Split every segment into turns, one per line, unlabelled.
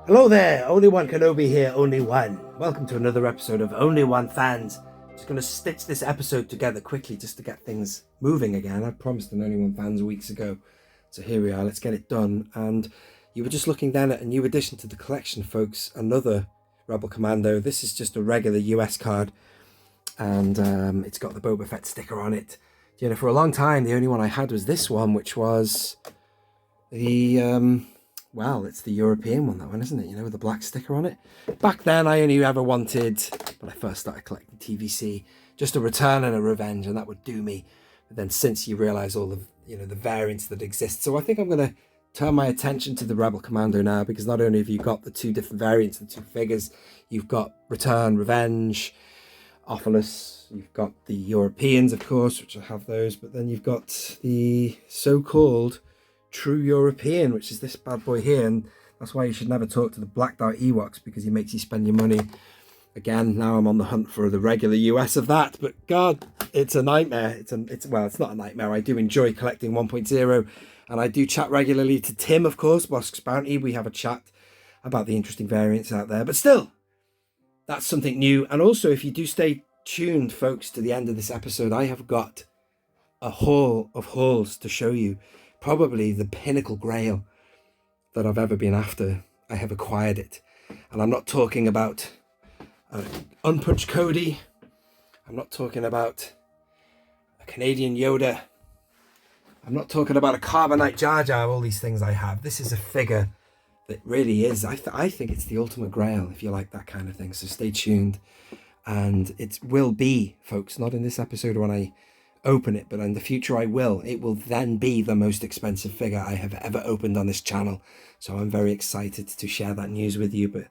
Hello there, Only One Kenobi here, Only One. Welcome to another episode of Only One Fans. Just going to stitch this episode together quickly just to get things moving again. I promised an Only One Fans weeks ago. So here we are, let's get it done. And you were just looking then at a new addition to the collection, folks. Another Rebel Commando. This is just a regular US card. And it's got the Boba Fett sticker on it. You know, for a long time, the only one I had was this one, which was the... well, it's the European one, that one, isn't it? You know, with the black sticker on it. Back then, I only ever wanted, when I first started collecting TVC, just a return and a revenge, and that would do me. But then since you realise all the, you know, the variants that exist. So I think I'm going to turn my attention to the Rebel Commando now, because not only have you got the two different variants, the two figures, you've got Return, Revenge, Ophilus, you've got the Europeans, of course, which I have those, but then you've got the so-called True European, which is this bad boy here, and that's why you should never talk to the blacked out Ewoks, because he makes you spend your money. Again, now I'm on the hunt for the regular US of that, but God, it's a nightmare. Well, it's not a nightmare. I do enjoy collecting 1.0, and I do chat regularly to Tim, of course, Bosk's Bounty. We have a chat about the interesting variants out there, but still, that's something new. And also, if you do stay tuned, folks, to the end of this episode, I have got a haul of hauls to show you. Probably the pinnacle Grail that I've ever been after. I have acquired it. And I'm not talking about Unpunched Cody. I'm not talking about a Canadian Yoda. I'm not talking about a Carbonite Jar Jar, all these things I have. This is a figure that really is, I think it's the ultimate Grail, if you like that kind of thing. So stay tuned. And it will be, folks, not in this episode when I open it, but in the future it will then be the most expensive figure I have ever opened on this channel. So I'm very excited to share that news with you, but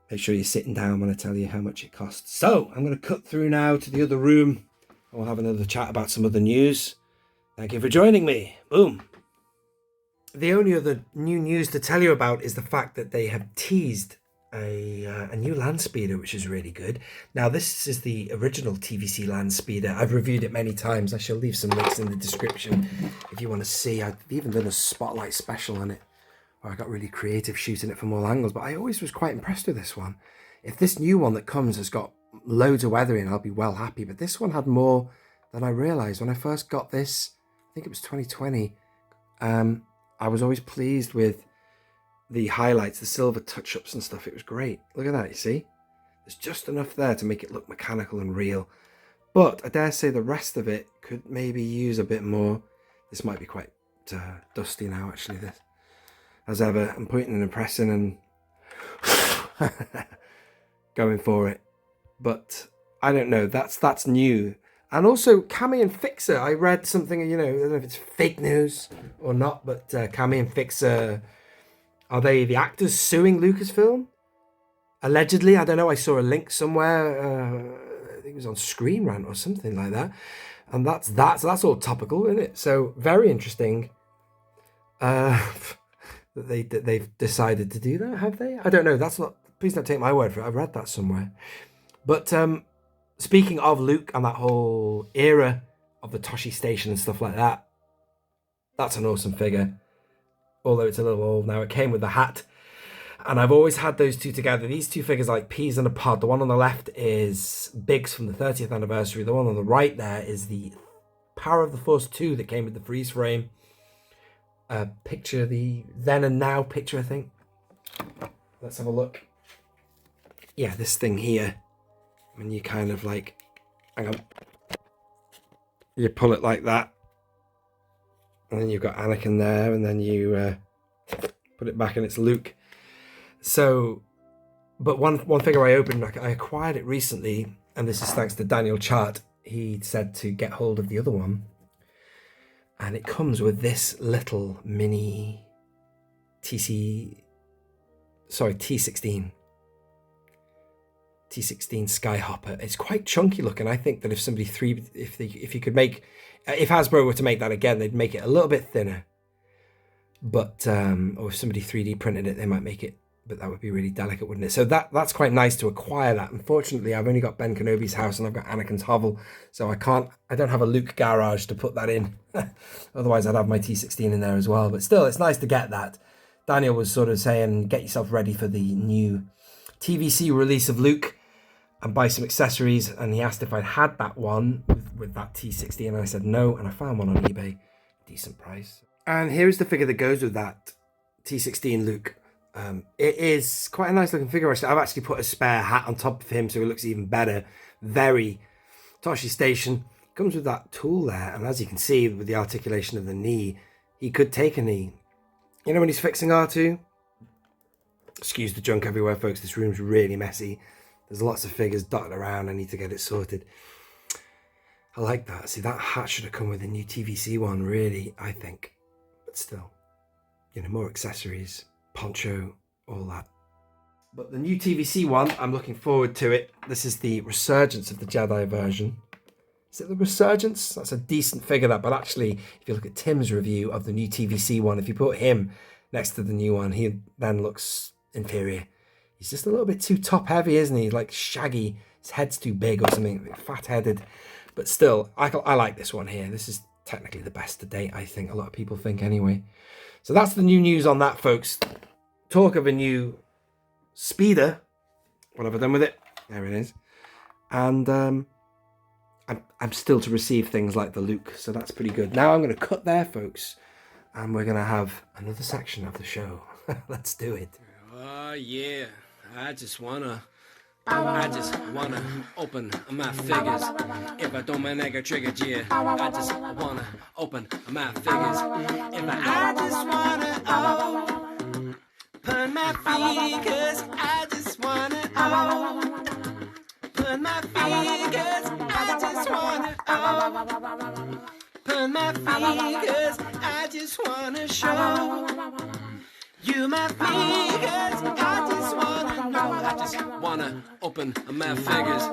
make sure you're sitting down when I tell you how much it costs. So I'm going to cut through now to the other room. We'll have another chat about some other news. Thank you for joining me. Boom. The only other new news to tell you about is the fact that they have teased a new landspeeder, which is really good. Now, this is the original TVC landspeeder. I've reviewed it many times. I shall leave some links in the description if you want to see. I've even done a spotlight special on it where I got really creative shooting it from all angles, but I always was quite impressed with this one. If this new one that comes has got loads of weathering, I'll be well happy, but this one had more than I realized. When I first got this, I think it was 2020, I was always pleased with the highlights, the silver touch-ups and stuff. It was great. Look at that, you see? There's just enough there to make it look mechanical and real. But I dare say the rest of it could maybe use a bit more. This might be quite dusty now, actually. This, as ever, I'm pointing and pressing and going for it. But I don't know. That's new. And also, Cammy and Fixer. I read something, you know, I don't know if it's fake news or not, but Cammy and Fixer... Are they the actors suing Lucasfilm? Allegedly, I don't know. I saw a link somewhere. I think it was on Screen Rant or something like that. And that's all topical, isn't it? So very interesting. That they've decided to do that, have they? I don't know. That's not. Please don't take my word for it. I've read that somewhere. But speaking of Luke and that whole era of the Toshi Station and stuff like that, that's an awesome figure. Although it's a little old now. It came with the hat And I've always had those two together. These two figures are like peas in a pod. The one on the left is Biggs from the 30th anniversary. The one on the right there is the Power of the Force 2 that came with the freeze frame. Picture the then and now picture, I think. Let's have a look. Yeah, this thing here. When you kind of like, hang on. You pull it like that. And then you've got Anakin there. And then you put it back and it's Luke. So, but one figure I opened, I acquired it recently, and this is thanks to Daniel Chart. He said to get hold of the other one, and it comes with this little mini T16 Skyhopper. It's quite chunky looking. I think that if Hasbro were to make that again, they'd make it a little bit thinner. But or if somebody 3D printed it, they might make it. But that would be really delicate, wouldn't it? So that's quite nice to acquire that. Unfortunately, I've only got Ben Kenobi's house and I've got Anakin's hovel. So I don't have a Luke garage to put that in. Otherwise, I'd have my T16 in there as well. But still, it's nice to get that. Daniel was sort of saying, get yourself ready for the new TVC release of Luke and buy some accessories. And he asked if I'd had that one with that T60. And I said no. And I found one on eBay. Decent price. And here's the figure that goes with that T16 Luke. It is quite a nice looking figure. I've actually put a spare hat on top of him so it looks even better. Very Toshi Station. Comes with that tool there, and as you can see with the articulation of the knee, he could take a knee. You know when he's fixing R2? Excuse the junk everywhere, folks. This room's really messy. There's lots of figures dotted around. I need to get it sorted. I like that. See, that hat should have come with a new TVC one, really, I think. But still, you know, more accessories. Poncho, all that. But the new TVC one, I'm looking forward to it. This is the Resurgence of the Jedi version. Is it the Resurgence? That's a decent figure, that. But actually, if you look at Tim's review of the new TVC one, if you put him next to the new one, he then looks inferior. He's just a little bit too top heavy, isn't he? Like shaggy. His head's too big or something. Fat headed. But still, I like this one here. This is technically the best to date, I think. A lot of people think anyway. So that's the new news on that, folks. Talk of a new speeder. What have I done with it? There it is. And I'm still to receive things like the Luke, so that's pretty good. Now I'm going to cut there, folks, and we're going to have another section of the show. Let's do it. Oh, yeah. I just wanna open my figures. If I don't man, I got triggered, yeah. I just wanna open my figures. If I just wanna open my fingers. I just wanna open my fingers. I just wanna open my fingers. I just wanna show you my fingers. I just wanna know. I just wanna open my fingers.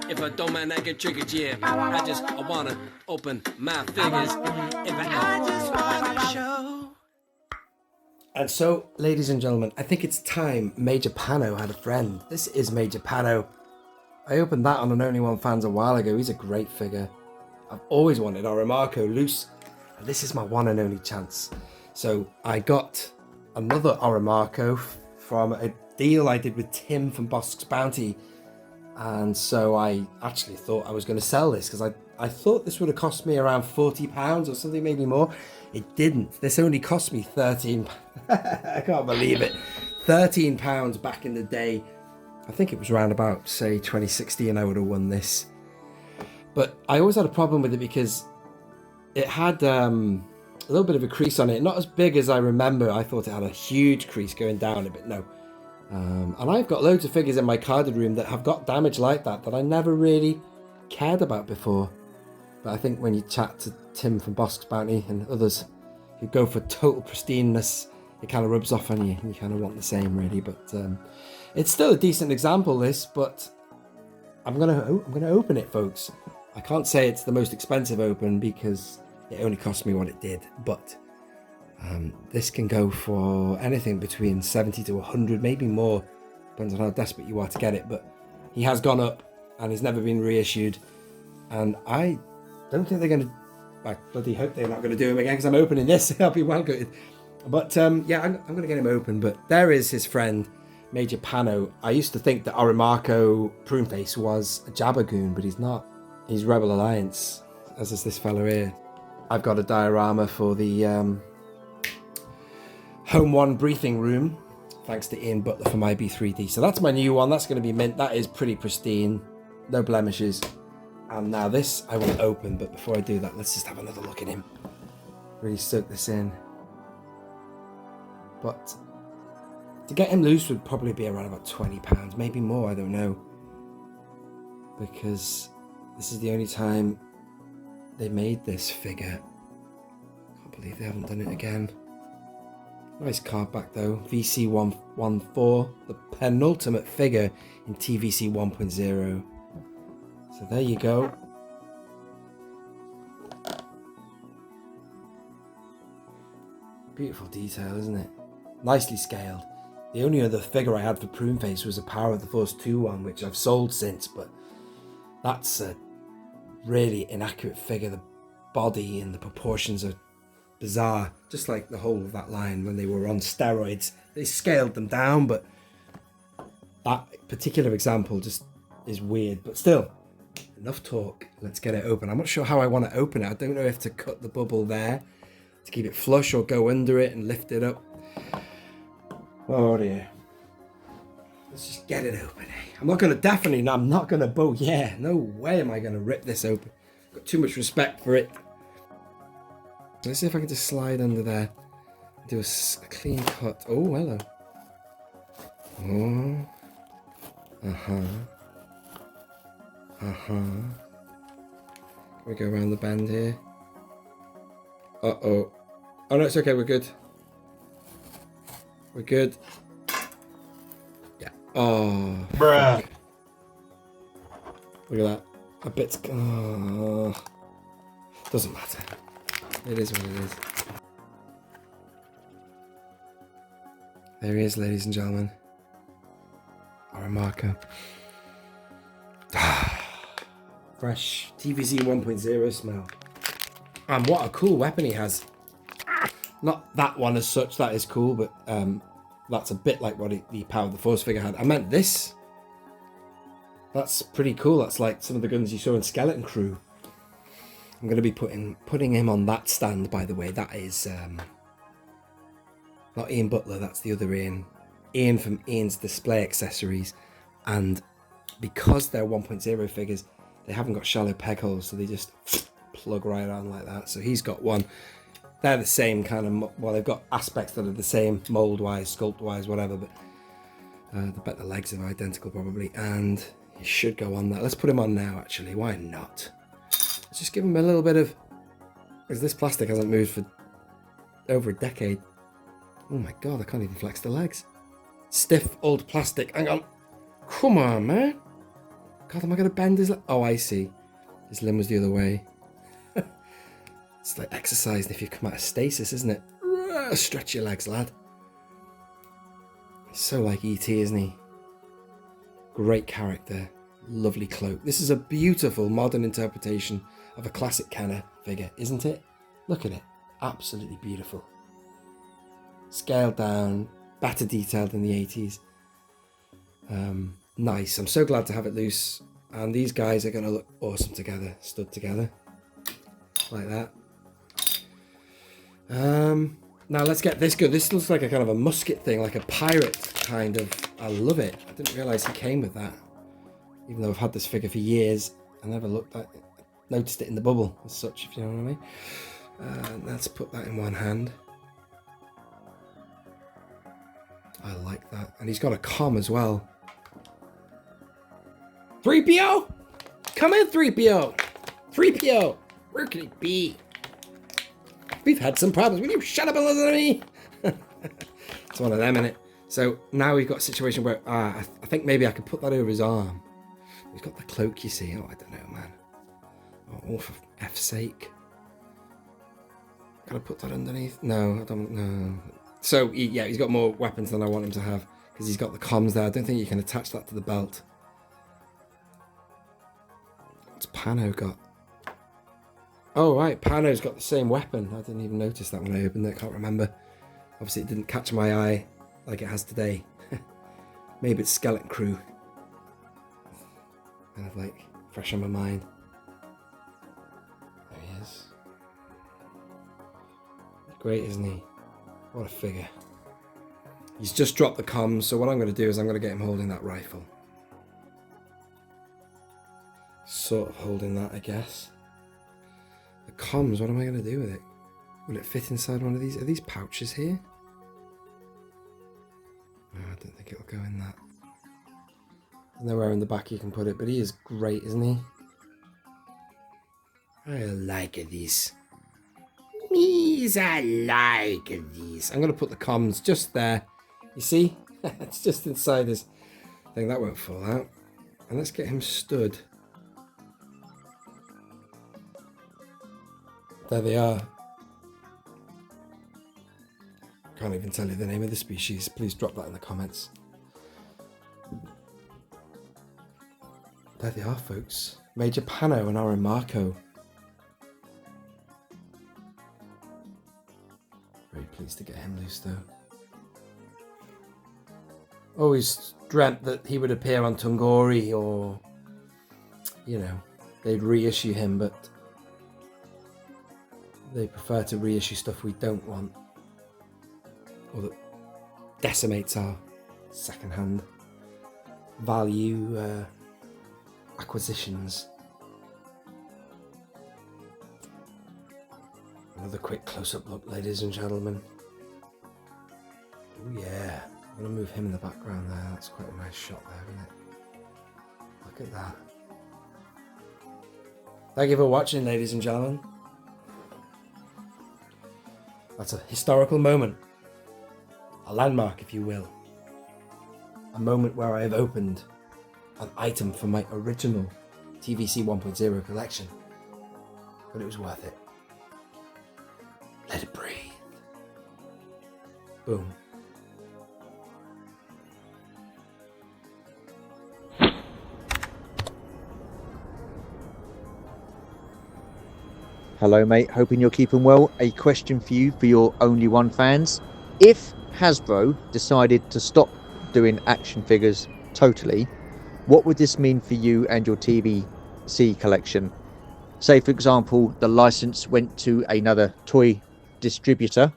If I don't mind, I get triggered, yeah. I just wanna open my fingers. If I just wanna show. And so, ladies and gentlemen, I think it's time Major Pano had a friend. This is Major Pano. I opened that on an Only One Fans a while ago. He's a great figure. I've always wanted ORRIMAARKO loose, and this is my one and only chance. So I got another ORRIMAARKO from a deal I did with Tim from Bosk's Bounty, and so I actually thought I was going to sell this because I thought this would have cost me around £40 or something, maybe more. It didn't. This only cost me £13. I can't believe it. £13 back in the day. I think it was around about, say, 2016 I would have won this. But I always had a problem with it because it had a little bit of a crease on it. Not as big as I remember. I thought it had a huge crease going down a bit. No. And I've got loads of figures in my carded room that have got damage like that I never really cared about before. But I think when you chat to Tim from Bosk's Bounty and others who go for total pristineness, it kind of rubs off on you. You kind of want the same, really. But it's still a decent example, this. But I'm gonna open it, folks. I can't say it's the most expensive open because it only cost me what it did. But this can go for anything between 70 to 100, maybe more. Depends on how desperate you are to get it. But he has gone up and he's never been reissued. And I don't think they're going to... I bloody hope they're not going to do him again because I'm opening this. I'll be well gutted. But yeah, I'm going to get him open. But there is his friend, Major Pano. I used to think that ORRIMAARKO Prune Face was a Jabbergoon, but he's not. He's Rebel Alliance, as is this fella here. I've got a diorama for the Home 1 briefing room, thanks to Ian Butler from IB3D. So that's my new one. That's going to be mint. That is pretty pristine, no blemishes. And now this I will open, but before I do that, let's just have another look at him. Really soak this in. But to get him loose would probably be around about £20, maybe more, I don't know. Because this is the only time they made this figure. Can't believe they haven't done it again. Nice card back though. VC114, the penultimate figure in TVC 1.0. So there you go. Beautiful detail, isn't it? Nicely scaled. The only other figure I had for Prune Face was a Power of the Force 2 one, which I've sold since, but that's a really inaccurate figure. The body and the proportions are bizarre, just like the whole of that line when they were on steroids. They scaled them down, but that particular example just is weird. But still, enough talk. Let's get it open. I'm not sure how I want to open it. I don't know if to cut the bubble there to keep it flush or go under it and lift it up. Oh dear. Let's just get it open. I'm not going to yeah, no way am I going to rip this open. Got too much respect for it. Let's see if I can just slide under there. Do a clean cut. Oh, hello. Oh. Uh-huh. Uh-huh. Can we go around the bend here? Uh-oh. Oh, no, it's okay. We're good. We're good. Yeah. Oh.
Bruh.
Fuck. Look at that. A bit's... Oh. Doesn't matter. It is what it is. There he is, ladies and gentlemen. ORRIMAARKO. Fresh TVC 1.0 smell. And what a cool weapon he has. Not that one as such, that is cool, but that's a bit like what the Power of the Force figure had. I meant this. That's pretty cool. That's like some of the guns you saw in Skeleton Crew. I'm going to be putting him on that stand, by the way. That is not Ian Butler, that's the other Ian. Ian from Ian's Display Accessories. And because they're 1.0 figures, they haven't got shallow peg holes, so they just plug right on like that. So he's got one. They're the same kind of, well, they've got aspects that are the same, mold-wise, sculpt-wise, whatever, but I bet the legs are identical probably, and he should go on that. Let's put him on now, actually. Why not? Let's just give him a little bit of... Because this plastic hasn't moved for over a decade. Oh my god, I can't even flex the legs. Stiff old plastic. Hang on. Come on, man. God, am I going to bend his leg? Oh, I see. His limb was the other way. It's like exercising if you come out of stasis, isn't it? Stretch your legs, lad. He's so like E.T., isn't he? Great character. Lovely cloak. This is a beautiful modern interpretation of a classic Kenner figure, isn't it? Look at it. Absolutely beautiful. Scaled down, better detailed than the 80s. Nice. I'm so glad to have it loose. And these guys are going to look awesome together, stood together. Like that. Now let's get this good. This looks like a kind of a musket thing, like a pirate kind of. I love it. I didn't realise he came with that. Even though I've had this figure for years, I never looked at it, noticed it in the bubble as such, if you know what I mean. Let's put that in one hand. I like that. And he's got a comm as well. 3PO! Come in, 3PO! 3PO! Where can he be? We've had some problems. Will you shut up and listen to me? It's one of them, innit? So now we've got a situation where I think maybe I could put that over his arm. He's got the cloak, you see. Oh, I don't know, man. Oh, for F's sake. Can I put that underneath? No, I don't know. So, yeah, he's got more weapons than I want him to have because he's got the comms there. I don't think you can attach that to the belt. What's Pano got? Oh, right. Pano's got the same weapon. I didn't even notice that when I opened it. I can't remember. Obviously, it didn't catch my eye like it has today. maybe it's Skeleton Crew. Kind of like fresh on my mind. There he is. Great, isn't he? What a figure. He's just dropped the comms, so what I'm going to do is I'm going to get him holding that rifle. Sort of holding that, I guess. The comms, what am I going to do with it? Will it fit inside one of these? Are these pouches here? Oh, I don't think it'll go in that. There's nowhere in the back you can put it, but he is great, isn't he? I like these. I like these. I'm going to put the comms just there. You see? It's just inside his thing. That won't fall out. And let's get him stood. There they are. Can't even tell you the name of the species. Please drop that in the comments. There they are, folks. Major Pano and ORRIMAARKO. Very pleased to get him loose though. Always dreamt that he would appear on Tungori, or, you know, they'd reissue him, but they prefer to reissue stuff we don't want, or that decimates our second-hand value acquisitions. Another quick close-up look, ladies and gentlemen. Oh yeah, I'm going to move him in the background there. That's quite a nice shot there, isn't it? Look at that. Thank you for watching, ladies and gentlemen. That's a historical moment. A landmark, if you will. A moment where I have opened an item from my original TVC 1.0 collection. But it was worth it. Let it breathe. Boom.
Hello mate, hoping you're keeping well. A question for you, for your Only One fans. If Hasbro decided to stop doing action figures totally, what would this mean for you and your TVC collection? Say for example, the license went to another toy distributor.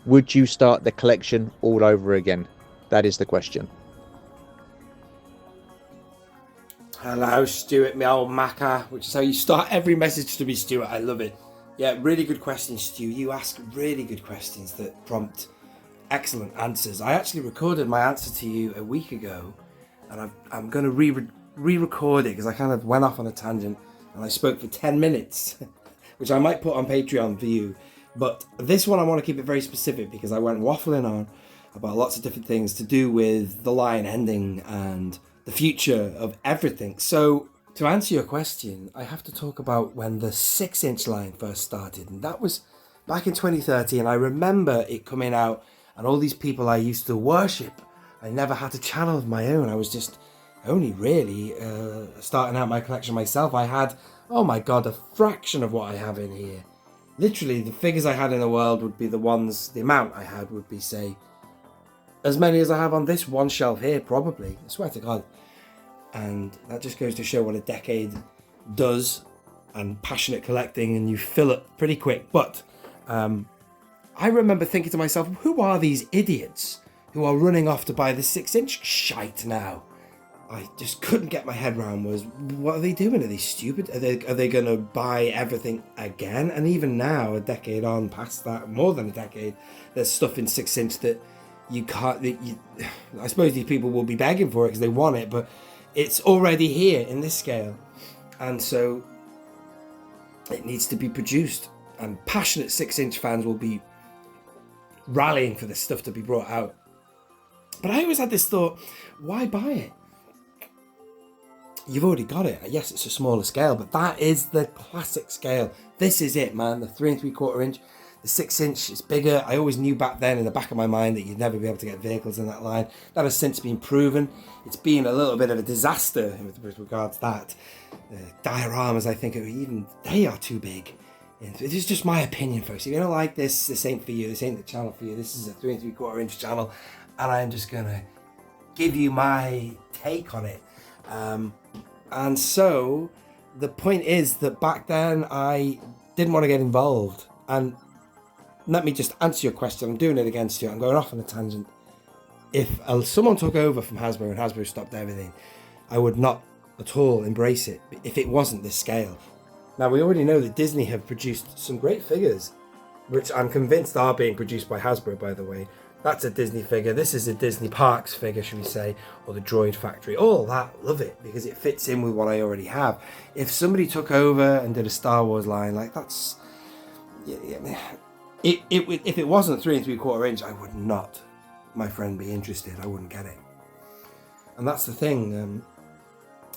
Would you start the collection all over again? That is the question.
Hello, Stuart, my old maca, which is how you start every message to me, Stuart. I love it. Yeah, really good questions, Stu. You ask really good questions that prompt excellent answers. I actually recorded my answer to you a week ago, and I'm going to re-record it because I kind of went off on a tangent and I spoke for 10 minutes, which I might put on Patreon for you. But this one I want to keep it very specific because I went waffling on about lots of different things to do with the line ending and the future of everything. So to answer your question, I have to talk about when the 6-inch line first started, and that was back in 2013. I remember it coming out and all these people I used to worship. I never had a channel of my own. I was just only really starting out my collection myself. I had, oh my god, a fraction of what I have in here. Literally, the figures I had in the world would be the amount I had would be, say, as many as I have on this one shelf here, probably. I swear to God. And that just goes to show what a decade does, and passionate collecting, and you fill it pretty quick. But I remember thinking to myself, who are these idiots who are running off to buy the 6-inch shite now? I just couldn't get my head around what are they doing? Are they stupid? Are they going to buy everything again? And even now, a decade on past that, more than a decade, there's stuff in 6-inch that you can't, I suppose these people will be begging for it because they want it, but it's already here in this scale. And so it needs to be produced, and passionate 6-inch fans will be rallying for this stuff to be brought out. But I always had this thought, why buy it? You've already got it. Yes, it's a smaller scale, but that is the classic scale. This is it, man. The 3 3/4 inch. The 6-inch is bigger. I always knew back then in the back of my mind that you'd never be able to get vehicles in that line. That has since been proven. It's been a little bit of a disaster with regards to that. Dioramas, I think, they are too big. This is just my opinion, folks. If you don't like this ain't for you. This ain't the channel for you. This is a 3 3/4 inch channel, and I'm just gonna give you my take on it. And so the point is that back then I didn't want to get involved. And let me just answer your question. I'm doing it again, Stuart. I'm going off on a tangent. If someone took over from Hasbro and Hasbro stopped everything, I would not at all embrace it if it wasn't this scale. Now, we already know that Disney have produced some great figures, which I'm convinced are being produced by Hasbro, by the way. That's a Disney figure. This is a Disney Parks figure, should we say, or the Droid Factory. All that, love it, because it fits in with what I already have. If somebody took over and did a Star Wars line, like that's... If it wasn't 3 3/4 inch, I would not, my friend, be interested. I wouldn't get it. And that's the thing.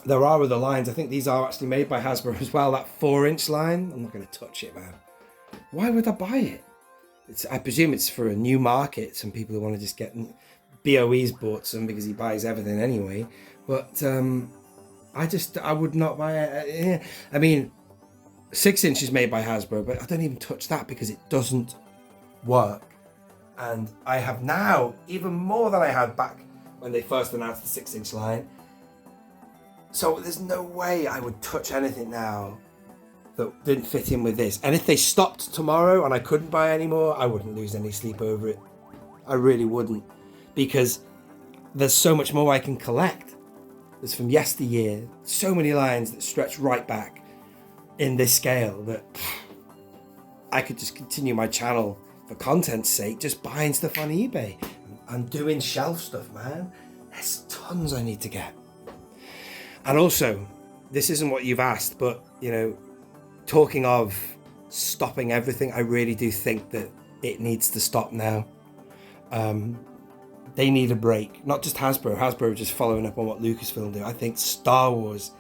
There are other lines. I think these are actually made by Hasbro as well. That 4-inch line, I'm not going to touch it, man. Why would I buy it? I presume it's for a new market. Some people who want to just get... BOE's bought some because he buys everything anyway. But I would not buy it. I mean, 6-inch is made by Hasbro, but I don't even touch that because it doesn't work. And I have now, even more than I had back when they first announced the 6-inch line. So there's no way I would touch anything now that didn't fit in with this. And if they stopped tomorrow and I couldn't buy any more, I wouldn't lose any sleep over it. I really wouldn't. Because there's so much more I can collect. There's from yesteryear, so many lines that stretch right back in this scale that I could just continue my channel for content's sake, just buying stuff on eBay and doing shelf stuff, man. There's tons I need to get. And also, this isn't what you've asked, but, you know, talking of stopping everything, I really do think that it needs to stop now. They need a break. Not just Hasbro. Hasbro just following up on what Lucasfilm do. I think Star Wars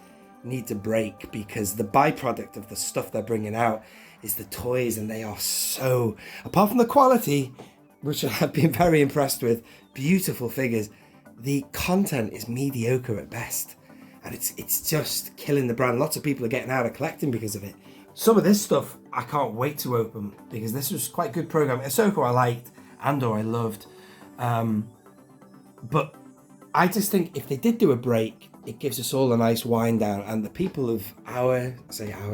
needs a break because the byproduct of the stuff they're bringing out is the toys, and they are so... Apart from the quality, which I've been very impressed with, beautiful figures, the content is mediocre at best. And it's just killing the brand. Lots of people are getting out of collecting because of it. Some of this stuff I can't wait to open because this was quite good programming. Ahsoka I liked, Andor I loved. But I just think if they did do a break, it gives us all a nice wind down. And the people of our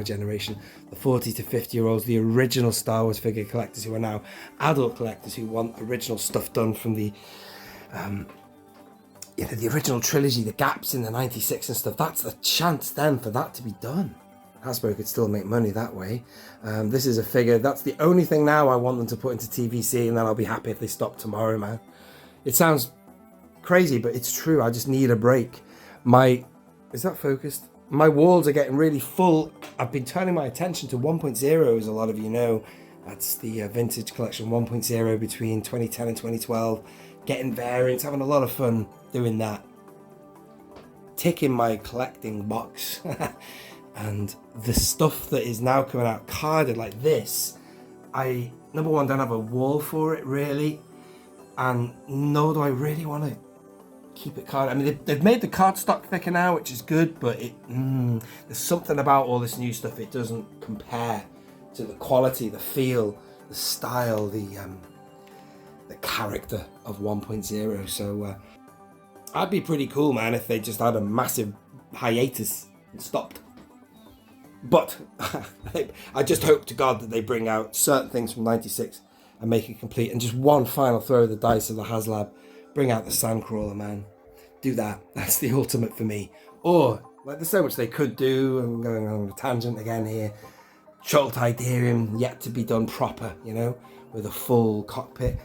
generation, the 40 to 50 year olds, the original Star Wars figure collectors who are now adult collectors who want original stuff done from the the original trilogy, the gaps in the 96 and stuff, that's the chance then for that to be done. Hasbro could still make money that way. This is a figure, that's the only thing now I want them to put into TVC, and then I'll be happy if they stop tomorrow, man. It sounds crazy, but it's true. I just need a break. Is that focused? My walls are getting really full. I've been turning my attention to 1.0, as a lot of you know. That's the vintage collection 1.0 between 2010 and 2012. Getting variants, having a lot of fun doing that. Ticking my collecting box. And the stuff that is now coming out carded like this, I, number one, don't have a wall for it really. And nor do I really want to keep it carded. I mean, they've made the cardstock thicker now, which is good, but there's something about all this new stuff, it doesn't compare to the quality, the feel, the style, the character of 1.0. So I'd be pretty cool, man, if they just had a massive hiatus and stopped. But I just hope to God that they bring out certain things from 96 and make it complete. And just one final throw of the dice of the HasLab. Bring out the Sandcrawler, man. Do that. That's the ultimate for me. Or, like, there's so much they could do. I'm going on a tangent again here. Shuttle Tidarium, yet to be done proper, you know, with a full cockpit.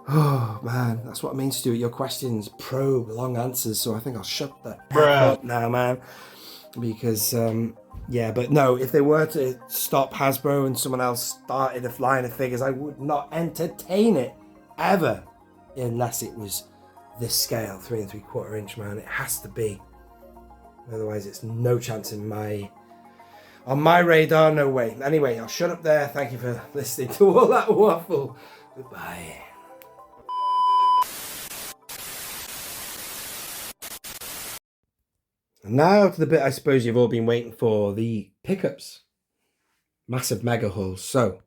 Oh, man, that's what I mean, Stuart. Your questions probe long answers, so I think I'll shut that up now, man. Because, yeah, but no, if they were to stop Hasbro and someone else started a line of figures, I would not entertain it, ever, unless it was this scale, 3 3/4 inch, man. It has to be. Otherwise, it's no chance on my radar, no way. Anyway, I'll shut up there. Thank you for listening to all that waffle. Goodbye. And now to the bit I suppose you've all been waiting for, the pickups. Massive mega hauls. So,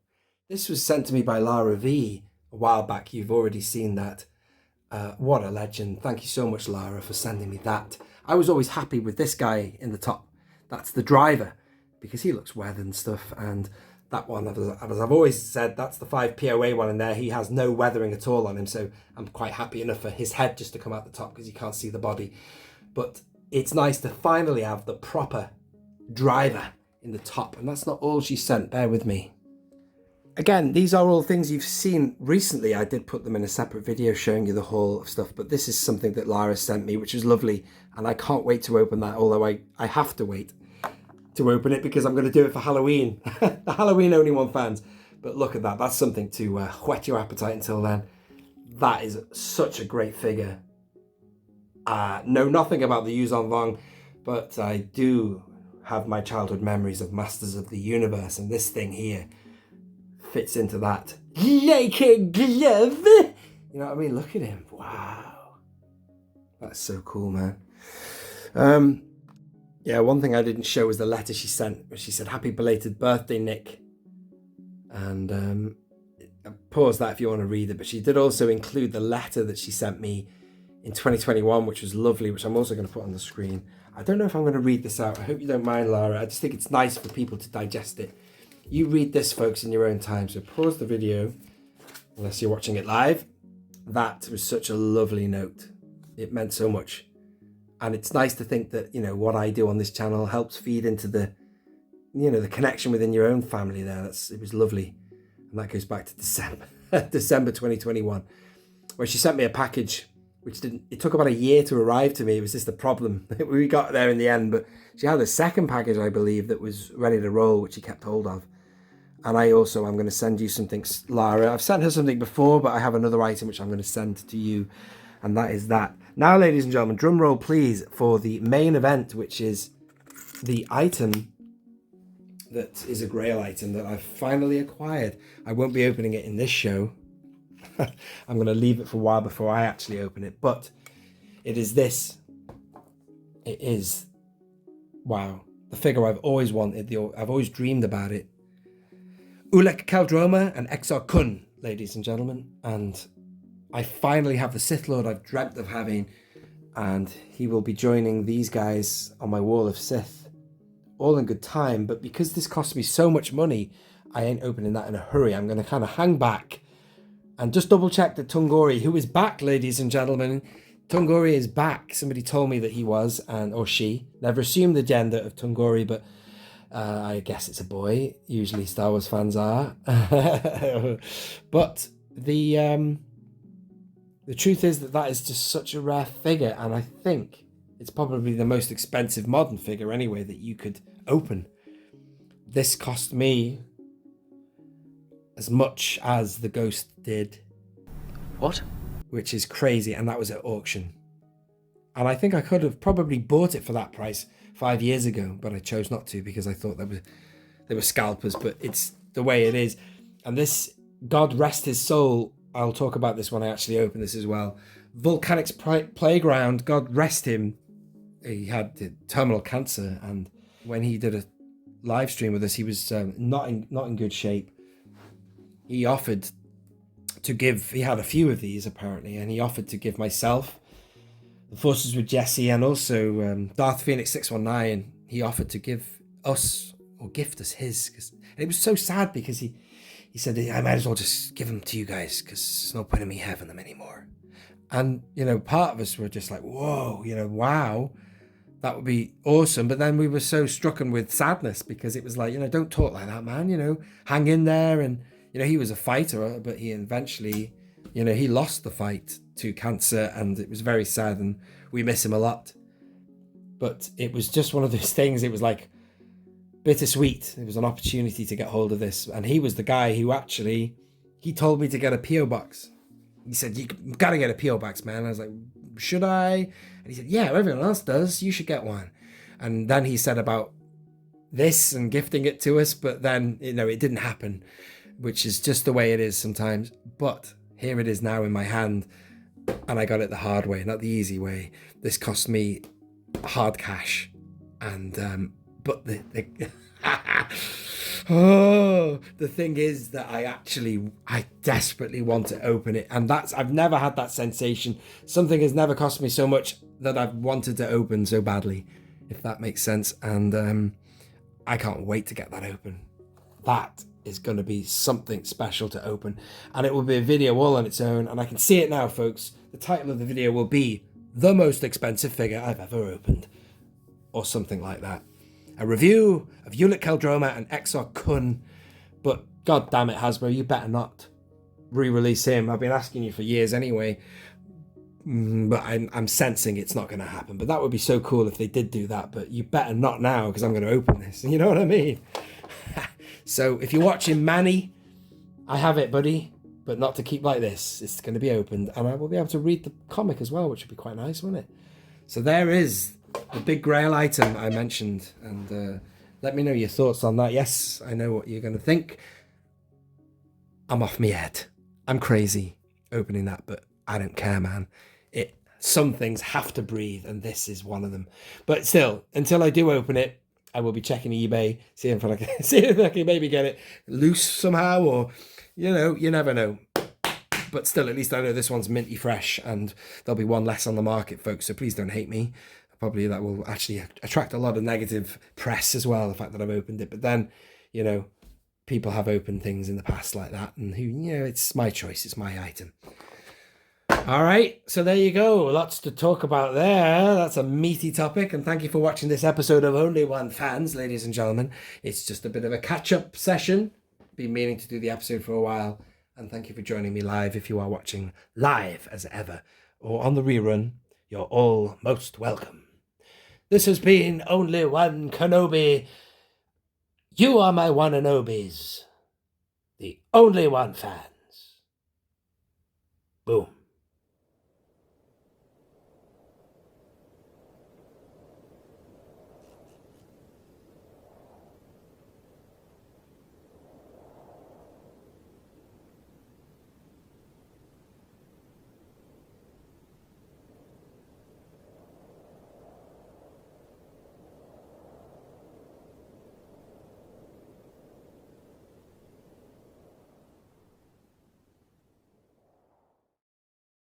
this was sent to me by Lara V a while back. You've already seen that. What a legend. Thank you so much, Lara, for sending me that. I was always happy with this guy in the top. That's the driver, because he looks weathered and stuff. And that one, as I've always said, that's the 5 POA one in there. He has no weathering at all on him, so I'm quite happy enough for his head just to come out the top because you can't see the body. But it's nice to finally have the proper driver in the top, and that's not all she sent. Bear with me. Again, these are all things you've seen recently. I did put them in a separate video showing you the haul of stuff, but this is something that Lara sent me, which is lovely, and I can't wait to open that, although I have to wait to open it because I'm going to do it for Halloween. The Halloween Only One fans. But look at that. That's something to whet your appetite until then. That is such a great figure. Know nothing about the Yuzon Vong, but I do have my childhood memories of Masters of the Universe, and this thing here fits into that like a glove. You know what I mean? Look at him. Wow. That's so cool, man. Yeah, one thing I didn't show was the letter she sent. She said, "Happy belated birthday, Nick." And pause that if you want to read it. But she did also include the letter that she sent me in 2021, which was lovely, which I'm also going to put on the screen. I don't know if I'm going to read this out. I hope you don't mind, Lara. I just think it's nice for people to digest it. You read this, folks, in your own time. So pause the video, unless you're watching it live. That was such a lovely note. It meant so much. And it's nice to think that, you know, what I do on this channel helps feed into the, you know, the connection within your own family there. It was lovely. And that goes back to December 2021, where she sent me a package, which it took about a year to arrive to me. It was just the problem. We got there in the end, but she had a second package, I believe, that was ready to roll, which she kept hold of. And I'm going to send you something, Lara. I've sent her something before, but I have another item which I'm going to send to you. And that is that. Now, ladies and gentlemen, drum roll, please, for the main event, which is the item that is a Grail item that I've finally acquired. I won't be opening it in this show. I'm going to leave it for a while before I actually open it. But it is this. It is, wow, the figure I've always wanted. I've always dreamed about it. O.O.K Kaldroma and Exar Kun, ladies and gentlemen. And I finally have the Sith Lord I've dreamt of having, and he will be joining these guys on my wall of Sith, all in good time. But because this cost me so much money, I ain't opening that in a hurry. I'm going to kind of hang back and just double check that Tungori, who is back, ladies and gentlemen. Tungori is back. Somebody told me that he was, or she. Never assumed the gender of Tungori, but I guess it's a boy. Usually Star Wars fans are. But the truth is that is just such a rare figure, and I think it's probably the most expensive modern figure anyway that you could open. This cost me as much as the Ghost did.
What? Which is crazy, and that was at auction. And I think I could have probably bought it for that price 5 years ago, but I chose not to because I thought they were scalpers, but it's the way it is. And this, God rest his soul, I'll talk about this when I actually open this as well. Volcanic's Playground, God rest him. He had terminal cancer, and when he did a live stream with us, he was not in good shape. He offered to give, he had a few of these apparently, and he offered to give myself, the Forces with Jesse, and also Darth Phoenix 619. He offered to give us, or gift us his, and it was so sad because he said, I might as well just give them to you guys because there's no point in me having them anymore. And, you know, part of us were just like, whoa, you know, wow, that would be awesome. But then we were so strucken with sadness because it was like, you know, don't talk like that, man, you know, hang in there. And, you know, he was a fighter, but he eventually, you know, he lost the fight to cancer, and it was very sad, and we miss him a lot. But it was just one of those things. It was like bittersweet. It was an opportunity to get hold of this. And he was the guy who actually, he told me to get a P.O. box. He said, you got to get a P.O. box, man. I was like, should I? And he said, yeah, everyone else does. You should get one. And then he said about this and gifting it to us. But then, you know, it didn't happen, which is just the way it is sometimes. But here it is now in my hand. And I got it the hard way, not the easy way. This cost me hard cash. And, but
Oh, the thing is that I desperately want to open it, and I've never had that sensation. Something has never cost me so much that I've wanted to open so badly, if that makes sense. And I can't wait to get that open. That is going to be something special to open, and it will be a video all on its own. And I can see it now, folks. The title of the video will be "The Most Expensive Figure I've Ever Opened," or something like that. A review of Ulick Keldroma and Exar Kun. But god damn it, Hasbro, you better not re-release him. I've been asking you for years anyway. But I'm sensing it's not going to happen. But that would be so cool if they did do that. But you better not now, because I'm going to open this. You know what I mean? So if you're watching, Manny, I have it, buddy. But not to keep like this. It's going to be opened. And I will be able to read the comic as well, which would be quite nice, wouldn't it? So there is the big Grail item I mentioned. And let me know your thoughts on that. Yes, I know what you're going to think. I'm off my head. I'm crazy opening that, but I don't care, man. Some things have to breathe, and this is one of them. But still, until I do open it, I will be checking eBay, seeing if I can maybe get it loose somehow, or, you know, you never know. But still, at least I know this one's minty fresh, and there'll be one less on the market, folks, so please don't hate me. Probably that will actually attract a lot of negative press as well, the fact that I've opened it. But then, you know, people have opened things in the past like that, and it's my choice, it's my item. All right, so there you go. Lots to talk about there. That's a meaty topic, and thank you for watching this episode of Only One Fans, ladies and gentlemen. It's just a bit of a catch-up session. Been meaning to do the episode for a while, and thank you for joining me live if you are watching live as ever, or on the rerun. You're all most welcome. This has been Only One Kenobi. You are my one and obies. The Only One Fans. Boom.